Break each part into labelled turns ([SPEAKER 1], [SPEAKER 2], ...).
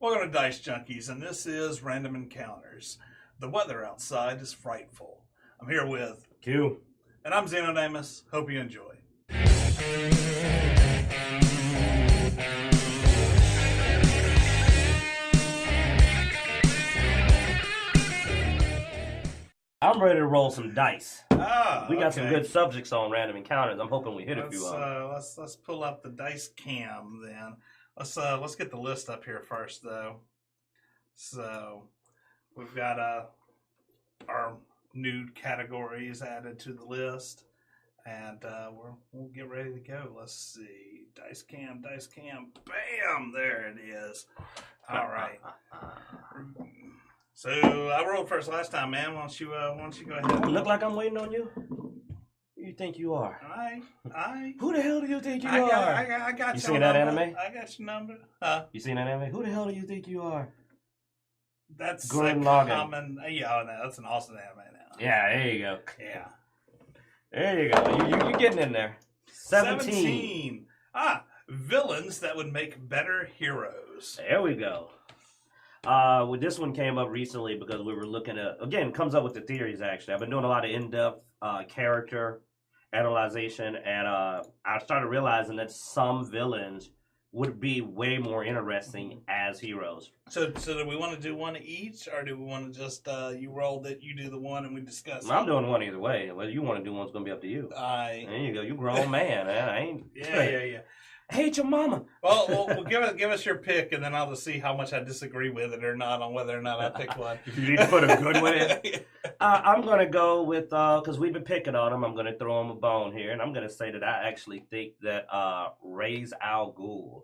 [SPEAKER 1] Welcome to Dicejunkies, and this is Random Encounters. The weather outside is frightful. I'm here with
[SPEAKER 2] Q.
[SPEAKER 1] And I'm Xenodamus. Hope you enjoy.
[SPEAKER 2] I'm ready to roll some dice. We got some
[SPEAKER 1] okay.
[SPEAKER 2] good subjects on Random Encounters. I'm hoping we hit a few of them.
[SPEAKER 1] Let's pull up the dice cam then. Let's get the list up here first though. So we've got our new categories added to the list, and we'll get ready to go. Let's see, dice cam, bam! There it is. All right. So I rolled first last time, man. Why don't you go ahead?
[SPEAKER 2] Look like I'm waiting on you. Who you think you are?
[SPEAKER 1] Who
[SPEAKER 2] the hell do you think you are?
[SPEAKER 1] I got
[SPEAKER 2] you seen that
[SPEAKER 1] number.
[SPEAKER 2] anime?
[SPEAKER 1] I got your number. Huh?
[SPEAKER 2] You seen that anime? Who the hell do you think you are?
[SPEAKER 1] That's
[SPEAKER 2] Gurren
[SPEAKER 1] a
[SPEAKER 2] Lagann.
[SPEAKER 1] common. Yeah, no, that's an awesome anime now.
[SPEAKER 2] Yeah, there you go.
[SPEAKER 1] Yeah.
[SPEAKER 2] There you go. You're getting in there. 17.
[SPEAKER 1] Villains that would make better heroes.
[SPEAKER 2] There we go. Well, this one came up recently because we were looking at, again, comes up with the theories, actually. I've been doing a lot of in-depth character analyzation, and I started realizing that some villains would be way more interesting as heroes.
[SPEAKER 1] So do we want to do one each, or do we want to just, you roll that, you do the one, and we discuss
[SPEAKER 2] I'm doing one either way. Whether you want to do one's going to be up to you. There you go. You grown man. I ain't...
[SPEAKER 1] Yeah.
[SPEAKER 2] I hate your mama.
[SPEAKER 1] Well, give us your pick, and then I'll just see how much I disagree with it or not on whether or not I pick one.
[SPEAKER 2] If you need to put a good one in. I'm going to go with, because we've been picking on him, I'm going to throw him a bone here, and I'm going to say that I actually think that Ra's al Ghul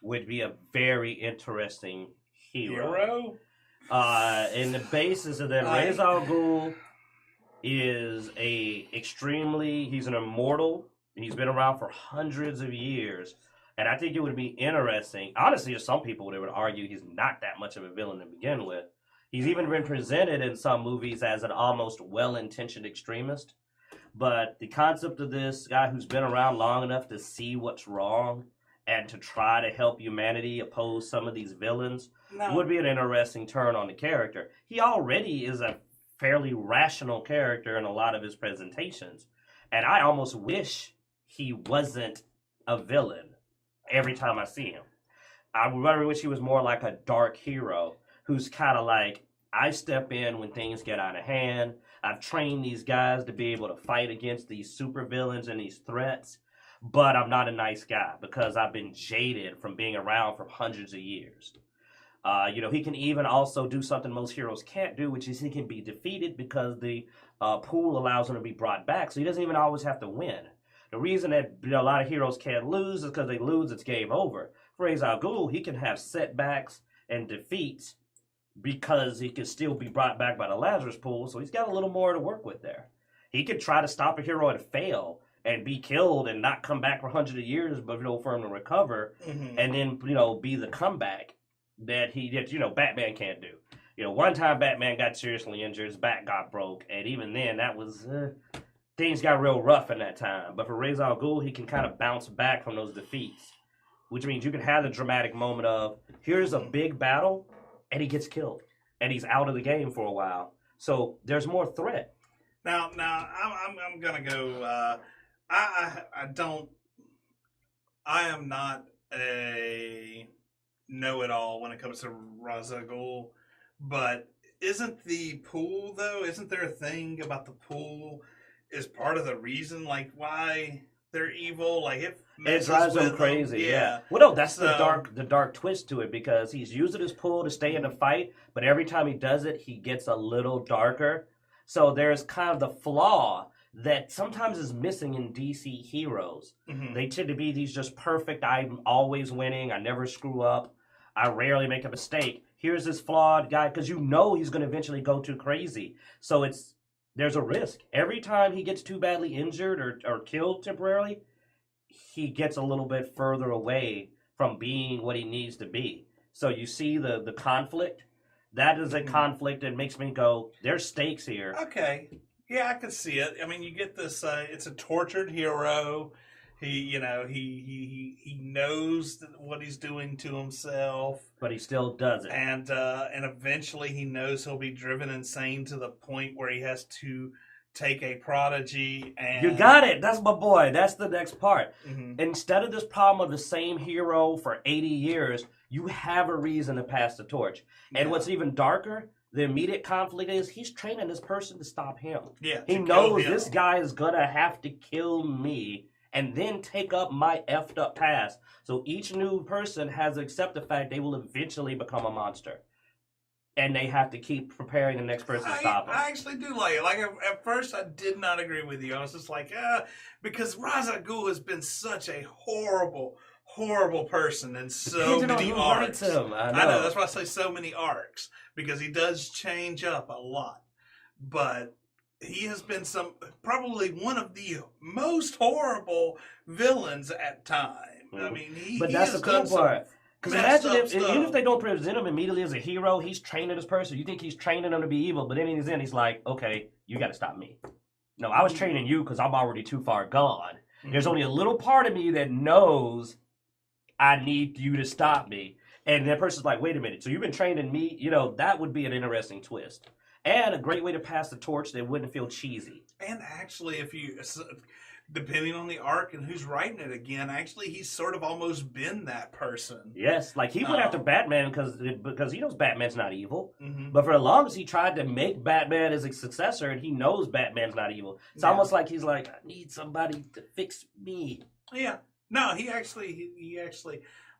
[SPEAKER 2] would be a very interesting hero? And the basis of that, Ra's al Ghul is he's an immortal. He's been around for hundreds of years. And I think it would be interesting. Honestly, there's some people that would argue he's not that much of a villain to begin with. He's even been presented in some movies as an almost well-intentioned extremist. But the concept of this guy who's been around long enough to see what's wrong and to try to help humanity oppose some of these villains would be an interesting turn on the character. He already is a fairly rational character in a lot of his presentations. And I almost wish he wasn't a villain every time I see him. I really wish he was more like a dark hero who's kind of like, I step in when things get out of hand. I've trained these guys to be able to fight against these supervillains and these threats, but I'm not a nice guy because I've been jaded from being around for hundreds of years. He can even also do something most heroes can't do, which is he can be defeated because the pool allows him to be brought back, so he doesn't even always have to win. The reason that a lot of heroes can't lose is because they lose, it's game over. For Ra's al Ghul, he can have setbacks and defeats because he can still be brought back by the Lazarus pool, so he's got a little more to work with there. He could try to stop a hero and fail and be killed and not come back for hundreds of years, but for him to recover, and then be the comeback that Batman can't do. One time Batman got seriously injured, his back got broke, and even then, that was, things got real rough in that time. But for Ra's al Ghul, he can kind of bounce back from those defeats, which means you can have the dramatic moment of, here's a big battle, and he gets killed, and he's out of the game for a while. So there's more threat.
[SPEAKER 1] Now, I'm gonna go, I am not a know-it-all when it comes to Ra's al Ghul, but isn't there a thing about the pool is part of the reason why they're evil? It
[SPEAKER 2] drives them crazy. Yeah. Well, no, that's the dark twist to it, because he's using his pool to stay in the fight, but every time he does it, he gets a little darker. So there's kind of the flaw that sometimes is missing in DC heroes. They tend to be these just perfect, I'm always winning, I never screw up, I rarely make a mistake. Here's this flawed guy, because he's going to eventually go too crazy. So there's a risk. Every time he gets too badly injured or killed temporarily, he gets a little bit further away from being what he needs to be. So you see the conflict. That is a conflict that makes me go, there's stakes here.
[SPEAKER 1] Okay. Yeah, I can see it. I mean, you get this, it's a tortured hero. He knows what he's doing to himself,
[SPEAKER 2] but he still does it.
[SPEAKER 1] And eventually he knows he'll be driven insane to the point where he has to take a prodigy. And
[SPEAKER 2] you got it. That's my boy. That's the next part.
[SPEAKER 1] Mm-hmm.
[SPEAKER 2] Instead of this problem of the same hero for 80 years, you have a reason to pass the torch. And what's even darker, the immediate conflict is he's training this person to stop him.
[SPEAKER 1] Yeah,
[SPEAKER 2] he knows this guy is going to have to kill me and then take up my effed up past. So each new person has to accept the fact they will eventually become a monster. And they have to keep preparing the next person to stop them.
[SPEAKER 1] I actually do like it. Like, at first, I did not agree with you. I was just like, because Ra's al Ghul has been such a horrible person in so many arcs.
[SPEAKER 2] I
[SPEAKER 1] know. That's why I say so many arcs. Because he does change up a lot. But he has been probably one of the most horrible villains at time. I mean,
[SPEAKER 2] but that's the cool part. Because imagine even if they don't present him immediately as a hero, he's training this person. You think he's training him to be evil, but then in his end, he's like, okay, you got to stop me. No, I was training you because I'm already too far gone. Mm-hmm. There's only a little part of me that knows I need you to stop me. And that person's like, wait a minute, so you've been training me? That would be an interesting twist. And a great way to pass the torch that wouldn't feel cheesy.
[SPEAKER 1] And actually, depending on the arc and who's writing it again, actually, he's sort of almost been that person.
[SPEAKER 2] Yes, like he went after Batman because he knows Batman's not evil.
[SPEAKER 1] Mm-hmm.
[SPEAKER 2] But for the longest, he tried to make Batman as a successor, and he knows Batman's not evil. It's almost like he's like, I need somebody to fix me.
[SPEAKER 1] Yeah. No, he actually,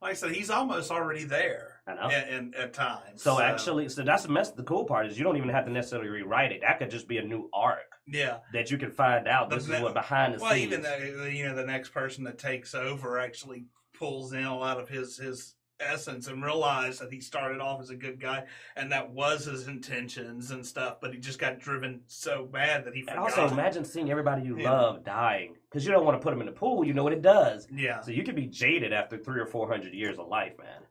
[SPEAKER 1] like I said, he's almost already there.
[SPEAKER 2] I know.
[SPEAKER 1] At times.
[SPEAKER 2] So that's the cool part is you don't even have to necessarily rewrite it. That could just be a new arc.
[SPEAKER 1] Yeah.
[SPEAKER 2] That you can find out this is what behind the scenes.
[SPEAKER 1] Well, even the next person that takes over actually pulls in a lot of his essence and realizes that he started off as a good guy and that was his intentions and stuff, but he just got driven so bad that he forgot.
[SPEAKER 2] And also imagine seeing everybody you love dying because you don't want to put them in the pool. You know what it does.
[SPEAKER 1] Yeah.
[SPEAKER 2] So you could be jaded after 300 or 400 years of life, man.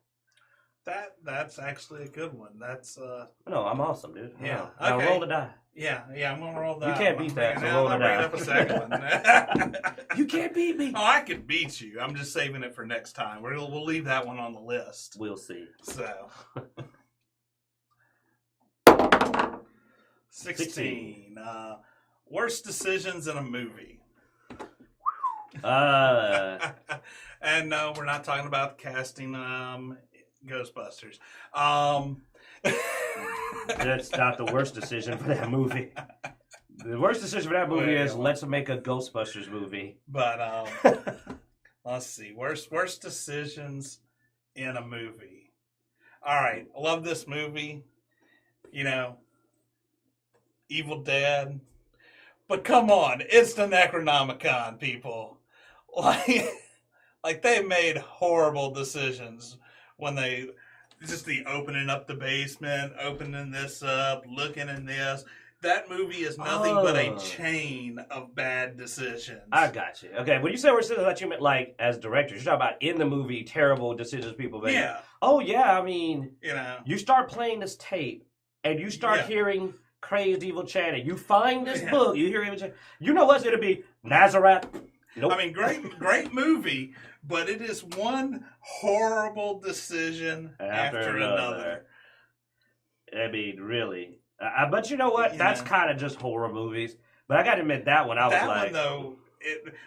[SPEAKER 1] That's actually a good one. That's
[SPEAKER 2] No, I'm awesome, dude.
[SPEAKER 1] Yeah.
[SPEAKER 2] Now roll the die.
[SPEAKER 1] Yeah, I'm gonna roll that.
[SPEAKER 2] You can't beat that. So roll the die.
[SPEAKER 1] Up a second one.
[SPEAKER 2] You can't beat me.
[SPEAKER 1] Oh, I could beat you. I'm just saving it for next time. We'll leave that one on the list.
[SPEAKER 2] We'll see.
[SPEAKER 1] So 16. Worst decisions in a movie. And no, we're not talking about casting Ghostbusters.
[SPEAKER 2] That's not the worst decision for that movie. The worst decision for that movie is let's make a Ghostbusters movie.
[SPEAKER 1] But let's see. Worst decisions in a movie. All right. I love this movie. Evil Dead. But come on. It's the Necronomicon, people. Like they made horrible decisions when they... Just the opening up the basement, opening this up, looking in this. That movie is nothing but a chain of bad decisions.
[SPEAKER 2] I got you. Okay, when you say we're sitting, I thought you meant like as directors. You're talking about in the movie, terrible decisions people make.
[SPEAKER 1] Yeah.
[SPEAKER 2] Oh yeah, I mean,
[SPEAKER 1] you
[SPEAKER 2] start playing this tape, and you start hearing crazed evil chanting. You find this book, you hear evil chanting. You know what's going to be Nazareth? Nope.
[SPEAKER 1] I mean, great movie, but it is one horrible decision after another.
[SPEAKER 2] I mean, really. But you know what? That's kind of just horror movies. But I got to admit, that one, I was like...
[SPEAKER 1] That one, though,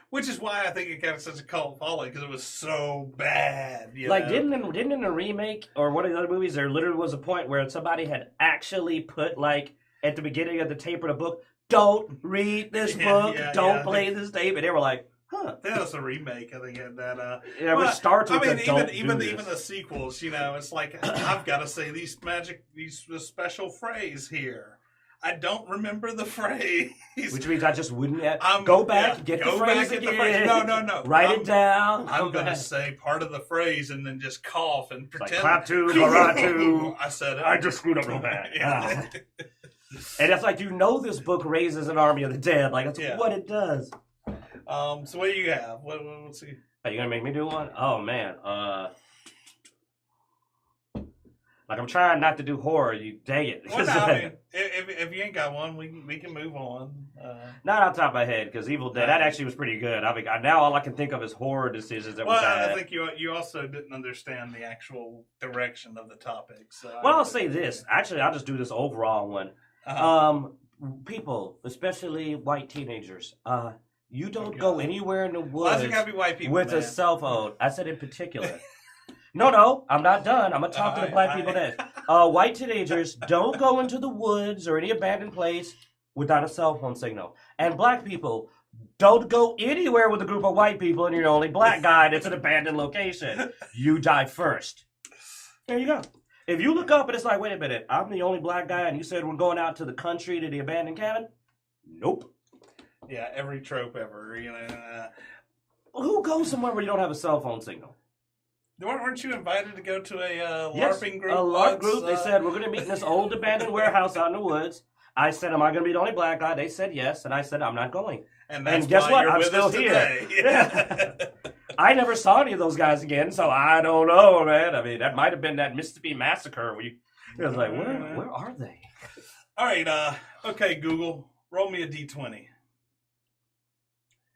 [SPEAKER 1] which is why I think it got such a cult following, because it was so bad.
[SPEAKER 2] Didn't in the remake, or one of the other movies, there literally was a point where somebody had actually put, at the beginning of the tape or the book, don't read this book, don't play this tape, and they were like, huh.
[SPEAKER 1] That was a remake, I think, that.
[SPEAKER 2] It starts with
[SPEAKER 1] even the sequels, it's like I've got to say these special phrase here. I don't remember the phrase,
[SPEAKER 2] which means I just wouldn't. Go back, get the phrase again.
[SPEAKER 1] No.
[SPEAKER 2] Write it down.
[SPEAKER 1] I'm going to say part of the phrase and then just cough and pretend.
[SPEAKER 2] Like clap to, hurrah to.
[SPEAKER 1] I said it.
[SPEAKER 2] I just screwed up real bad. And it's like this book raises an army of the dead. Like that's what it does.
[SPEAKER 1] So what do you have? Let's see.
[SPEAKER 2] Are you gonna make me do one? Oh man. Like, I'm trying not to do horror. You dang it.
[SPEAKER 1] Well, no, I mean, if you ain't got one, we can move on.
[SPEAKER 2] Not off the top of my head, because Evil Dead, that actually was pretty good. I mean, now all I can think of is horror decisions that we had.
[SPEAKER 1] I think you also didn't understand the actual direction of the topic. So
[SPEAKER 2] well, I'll say this. Actually, I'll just do this overall one. People, especially white teenagers, you don't go anywhere in the woods
[SPEAKER 1] well, gotta be white people,
[SPEAKER 2] with a cell phone. I said in particular. No, I'm not done. I'm going to talk to the black people next. White teenagers, don't go into the woods or any abandoned place without a cell phone signal. And black people, don't go anywhere with a group of white people and you're the only black guy that's an abandoned location. You die first. There you go. If you look up and it's like, wait a minute, I'm the only black guy and you said we're going out to the country to the abandoned cabin? Nope.
[SPEAKER 1] Yeah, every trope ever, you know.
[SPEAKER 2] Who goes somewhere where you don't have a cell phone signal?
[SPEAKER 1] Weren't you invited to go to a LARPing group?
[SPEAKER 2] A LARP group. They said, we're going to meet in this old abandoned warehouse out in the woods. I said, am I going to be the only black guy? They said yes. And I said, I'm not going.
[SPEAKER 1] And
[SPEAKER 2] guess what? I'm still here. Yeah. I never saw any of those guys again, so I don't know, man. I mean, that might have been that Mississippi Massacre. It was like, where are they?
[SPEAKER 1] All right. Okay, Google, roll me a D20.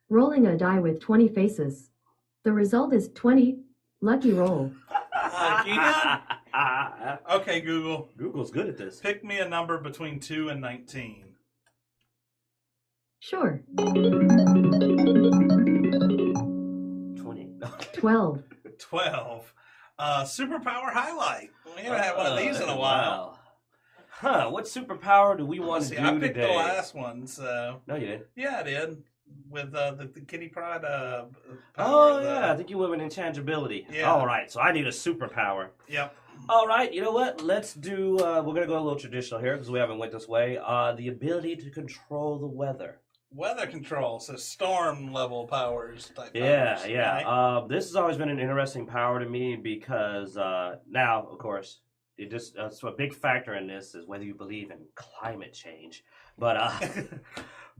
[SPEAKER 3] Rolling a die with 20 faces. The result is 20. Lucky roll.
[SPEAKER 1] Again? Okay, Google.
[SPEAKER 2] Google's good at this.
[SPEAKER 1] Pick me a number between 2 and 19.
[SPEAKER 3] Sure.
[SPEAKER 2] 20.
[SPEAKER 3] 12.
[SPEAKER 1] 12. Superpower highlight. We haven't had one of these in a while.
[SPEAKER 2] Wow. Huh, what superpower do we want to do today?
[SPEAKER 1] I picked the last one, so...
[SPEAKER 2] No, you didn't.
[SPEAKER 1] Yeah, I did. With the Kitty Pryde power.
[SPEAKER 2] I think you went with intangibility.
[SPEAKER 1] Yeah.
[SPEAKER 2] All right, so I need a superpower.
[SPEAKER 1] Yep.
[SPEAKER 2] All right, you know what? Let's do, we're going to go a little traditional here because we haven't went this way. The ability to control the weather.
[SPEAKER 1] Weather control, so storm level powers type
[SPEAKER 2] Yeah,
[SPEAKER 1] powers,
[SPEAKER 2] yeah.
[SPEAKER 1] Right?
[SPEAKER 2] This has always been an interesting power to me because now, of course, it just so a big factor in this is whether you believe in climate change. But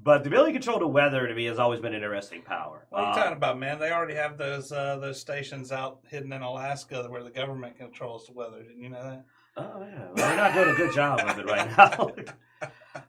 [SPEAKER 2] but the ability to control the weather to me has always been an interesting power.
[SPEAKER 1] What are you talking about, man? They already have those stations out hidden in Alaska where the government controls the weather. Didn't you know that?
[SPEAKER 2] Oh yeah, well, they're not doing a good job of it right now.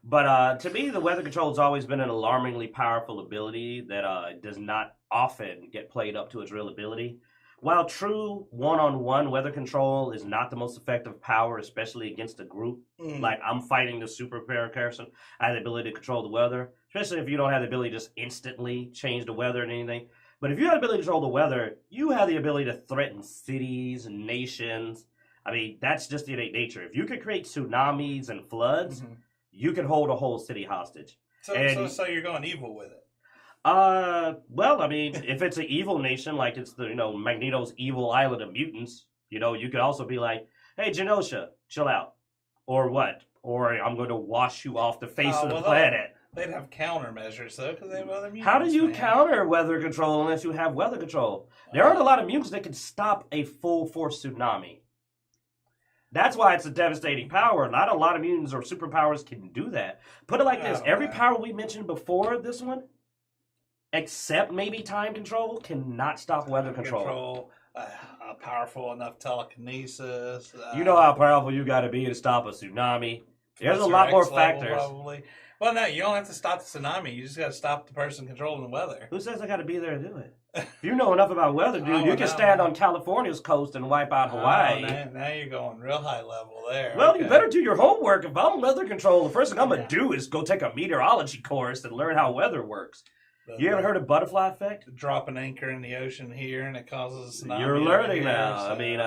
[SPEAKER 2] But to me, the weather control has always been an alarmingly powerful ability that does not often get played up to its real ability. While true one-on-one weather control is not the most effective power, especially against a group, like I'm fighting the superpower person, I have the ability to control the weather, especially if you don't have the ability to just instantly change the weather and anything. But if you have the ability to control the weather, you have the ability to threaten cities and nations. I mean, that's just the innate nature. If you could create tsunamis and floods, you can hold a whole city hostage.
[SPEAKER 1] So you're going evil with it.
[SPEAKER 2] Well, I mean, if it's an evil nation, like it's the, Magneto's evil island of mutants, you could also be like, hey, Genosha, chill out. Or what? Or I'm going to wash you off the face of the planet.
[SPEAKER 1] They'd have countermeasures, though, because they have other mutants.
[SPEAKER 2] How do you counter weather control unless you have weather control? There aren't a lot of mutants that can stop a full-force tsunami. That's why it's a devastating power. Not a lot of mutants or superpowers can do that. Put it like this. Every power we mentioned before this one, except maybe time control, cannot stop weather control.
[SPEAKER 1] Powerful enough telekinesis.
[SPEAKER 2] You know how powerful you got to be to stop a tsunami. There's a lot more factors.
[SPEAKER 1] Probably. Well, no, you don't have to stop the tsunami. You just got to stop the person controlling the weather.
[SPEAKER 2] Who says I got to be there to do it? If you know enough about weather, dude, you can stand on California's coast and wipe out Hawaii.
[SPEAKER 1] Now you're going real high level there.
[SPEAKER 2] Well, you better do your homework. If I'm weather control, the first thing I'm going to do is go take a meteorology course and learn how weather works. You ever heard of butterfly effect?
[SPEAKER 1] Drop an anchor in the ocean here and it causes a tsunami.
[SPEAKER 2] You're learning now. So. I mean,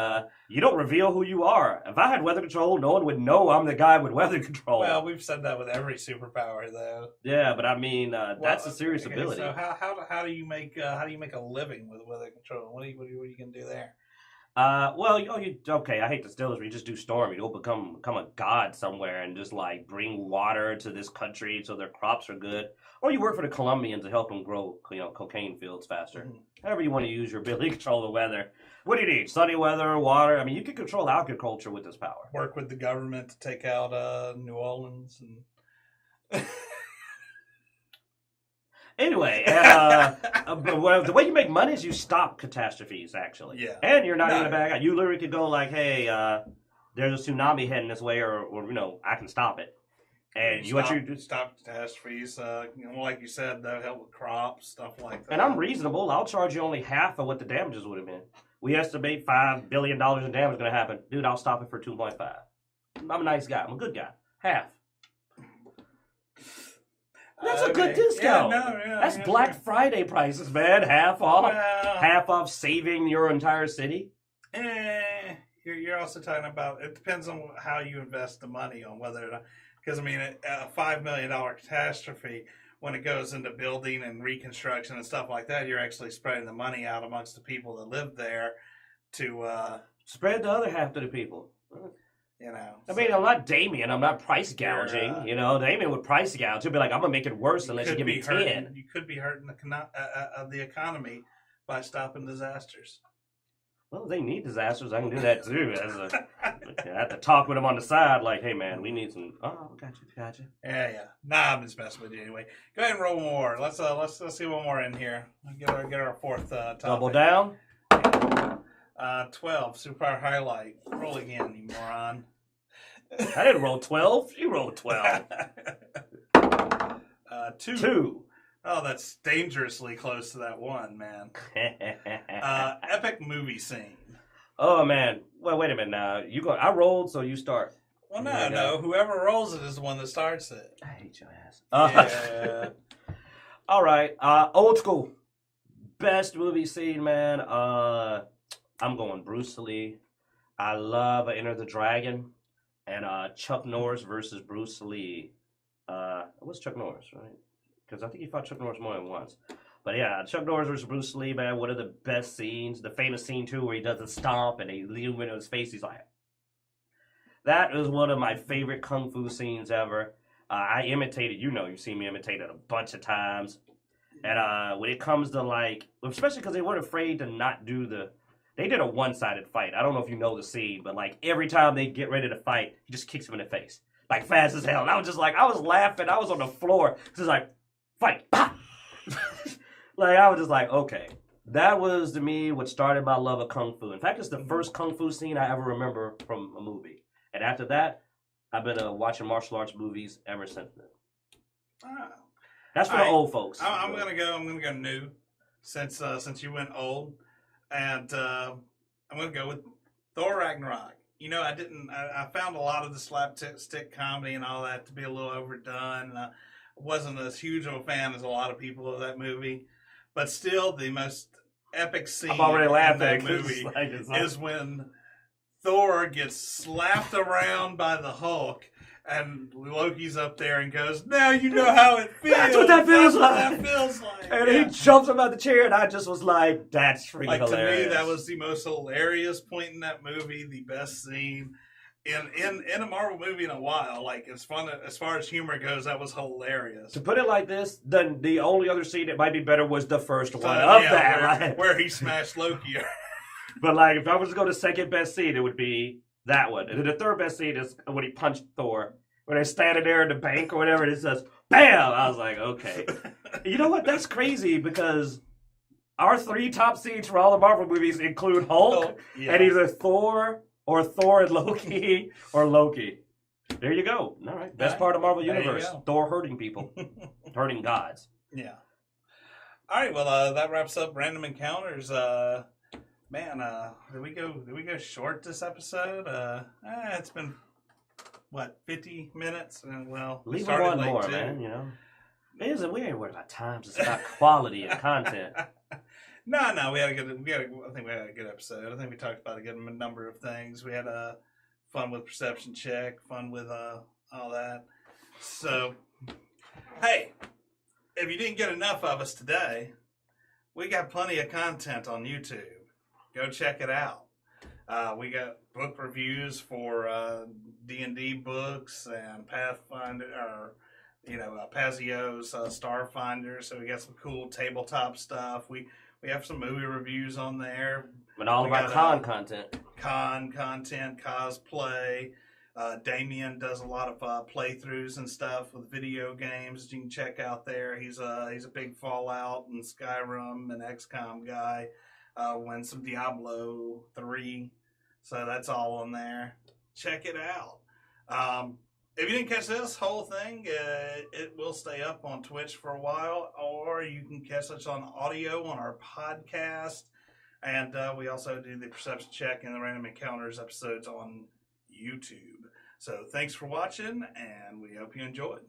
[SPEAKER 2] you don't reveal who you are. If I had weather control, no one would know I'm the guy with weather control.
[SPEAKER 1] Well, we've said that with every superpower, though.
[SPEAKER 2] Yeah, but I mean, that's a serious ability.
[SPEAKER 1] So how do you make a living with weather control? What are you gonna do there?
[SPEAKER 2] Okay, I hate to steal this, but you just do storm. You don't become a god somewhere and just like bring water to this country so their crops are good. Or you work for the Colombians to help them grow, cocaine fields faster. However you want to use your ability to control the weather. What do you need? Sunny weather, water? I mean, you can control agriculture with this power.
[SPEAKER 1] Work with the government to take out New Orleans and...
[SPEAKER 2] Anyway, the way you make money is you stop catastrophes, actually.
[SPEAKER 1] Yeah.
[SPEAKER 2] And you're not even a bad guy. You literally could go like, hey, there's a tsunami heading this way, or I can stop it. And what you do?
[SPEAKER 1] Stop catastrophes. Like you said, that help with crops, stuff like that.
[SPEAKER 2] And I'm reasonable. I'll charge you only half of what the damages would have been. We estimate $5 billion in damage is going to happen. Dude, I'll stop it for 2.5. I'm a nice guy. I'm a good guy. Half. That's a good discount. That's Black Friday prices, man. Half off.
[SPEAKER 1] Well,
[SPEAKER 2] half off saving your entire city.
[SPEAKER 1] You're also talking about, it depends on how you invest the money on whether or not, because I mean, a $5 million catastrophe, when it goes into building and reconstruction and stuff like that, you're actually spreading the money out amongst the people that live there to
[SPEAKER 2] spread the other half to the people. I mean, I'm not Damien. I'm not price gouging. Damien would price gouge. He'd be like, I'm gonna make it worse unless you give me 10.
[SPEAKER 1] You could be hurting the economy by stopping disasters.
[SPEAKER 2] Well, if they need disasters, I can do that too. I have to talk with them on the side, like, hey man, we need some. Oh, gotcha.
[SPEAKER 1] Yeah. Nah, I'm just messing with you anyway. Go ahead and roll one more. Let's see one more in here. Get our fourth topic.
[SPEAKER 2] Double down.
[SPEAKER 1] 12 superpower highlight. Roll again, you moron.
[SPEAKER 2] I didn't roll 12. You rolled 12. 2.
[SPEAKER 1] Oh, that's dangerously close to that one, man. Epic movie scene.
[SPEAKER 2] Oh man. Well, wait a minute now. I rolled, so you start.
[SPEAKER 1] Well, no. Whoever rolls it is the one that starts it.
[SPEAKER 2] I hate your ass.
[SPEAKER 1] Yeah.
[SPEAKER 2] All right. Old school. Best movie scene, man. I'm going Bruce Lee. I love Enter the Dragon. And Chuck Norris versus Bruce Lee. It was Chuck Norris, right? Because I think he fought Chuck Norris more than once. But yeah, Chuck Norris versus Bruce Lee, man, one of the best scenes. The famous scene, too, where he does the stomp and they lean into his face. He's like... That is one of my favorite kung fu scenes ever. I imitated, you've seen me imitate it a bunch of times. And when it comes to, like... Especially because they weren't afraid to not do the... They did a one-sided fight. I don't know if you know the scene, but, like, every time they get ready to fight, he just kicks him in the face. Like, fast as hell. And I was just like... I was laughing. I was on the floor. Just like... Fight! Like, I was just like, okay. That was, to me, what started my love of Kung Fu. In fact, it's the first Kung Fu scene I ever remember from a movie. And after that, I've been watching martial arts movies ever since then.
[SPEAKER 1] Oh.
[SPEAKER 2] That's for the old folks.
[SPEAKER 1] I'm gonna go new, since you went old, and I'm gonna go with Thor Ragnarok. I found a lot of the slapstick comedy and all that to be a little overdone. Wasn't as huge of a fan as a lot of people of that movie, but still the most epic scene
[SPEAKER 2] I'm already laughing
[SPEAKER 1] in that movie is when Thor gets slapped around by the Hulk and Loki's up there and goes, now you know how it feels.
[SPEAKER 2] That's what that feels like. And he jumps up out the chair and I just was like, that's freaking hilarious.
[SPEAKER 1] To me, that was the most hilarious point in that movie, the best scene in a Marvel movie in a while. Like, as far as humor goes, that was hilarious.
[SPEAKER 2] To put it like this, then the only other scene that might be better was the first one of that.
[SPEAKER 1] Where he smashed Loki.
[SPEAKER 2] But, like, if I was to go to second best scene, it would be that one. And then the third best scene is when he punched Thor. When they're standing there in the bank or whatever, and it says, BAM! I was like, okay. You know what? That's crazy because our 3 top scenes for all the Marvel movies include Hulk and either Thor or Thor and Loki or Loki. There you go. All right. Best part of Marvel Universe. Thor hurting people. Hurting gods.
[SPEAKER 1] Yeah. All right. Well, that wraps up Random Encounters. Did we go short this episode? It's been, 50 minutes?
[SPEAKER 2] Leave it one more, too. Man, we ain't worried about times. It's about quality and content.
[SPEAKER 1] No, I think we had a good episode. I think we talked about a good number of things. We had fun with Perception Check, fun with all that. So, hey, if you didn't get enough of us today, we got plenty of content on YouTube. Go check it out. We got book reviews for D&D books and Pathfinder, or Pazio's Starfinder. So we got some cool tabletop stuff. We have some movie reviews on there.
[SPEAKER 2] And all of our con content.
[SPEAKER 1] Con content, cosplay. Damien does a lot of playthroughs and stuff with video games that you can check out there. He's a big Fallout and Skyrim and XCOM guy. Went some Diablo 3. So that's all on there. check it out. If you didn't catch this whole thing, it will stay up on Twitch for a while, or you can catch us on audio on our podcast. And we also do the Perception Check and the Random Encounters episodes on YouTube. So thanks for watching, and we hope you enjoyed.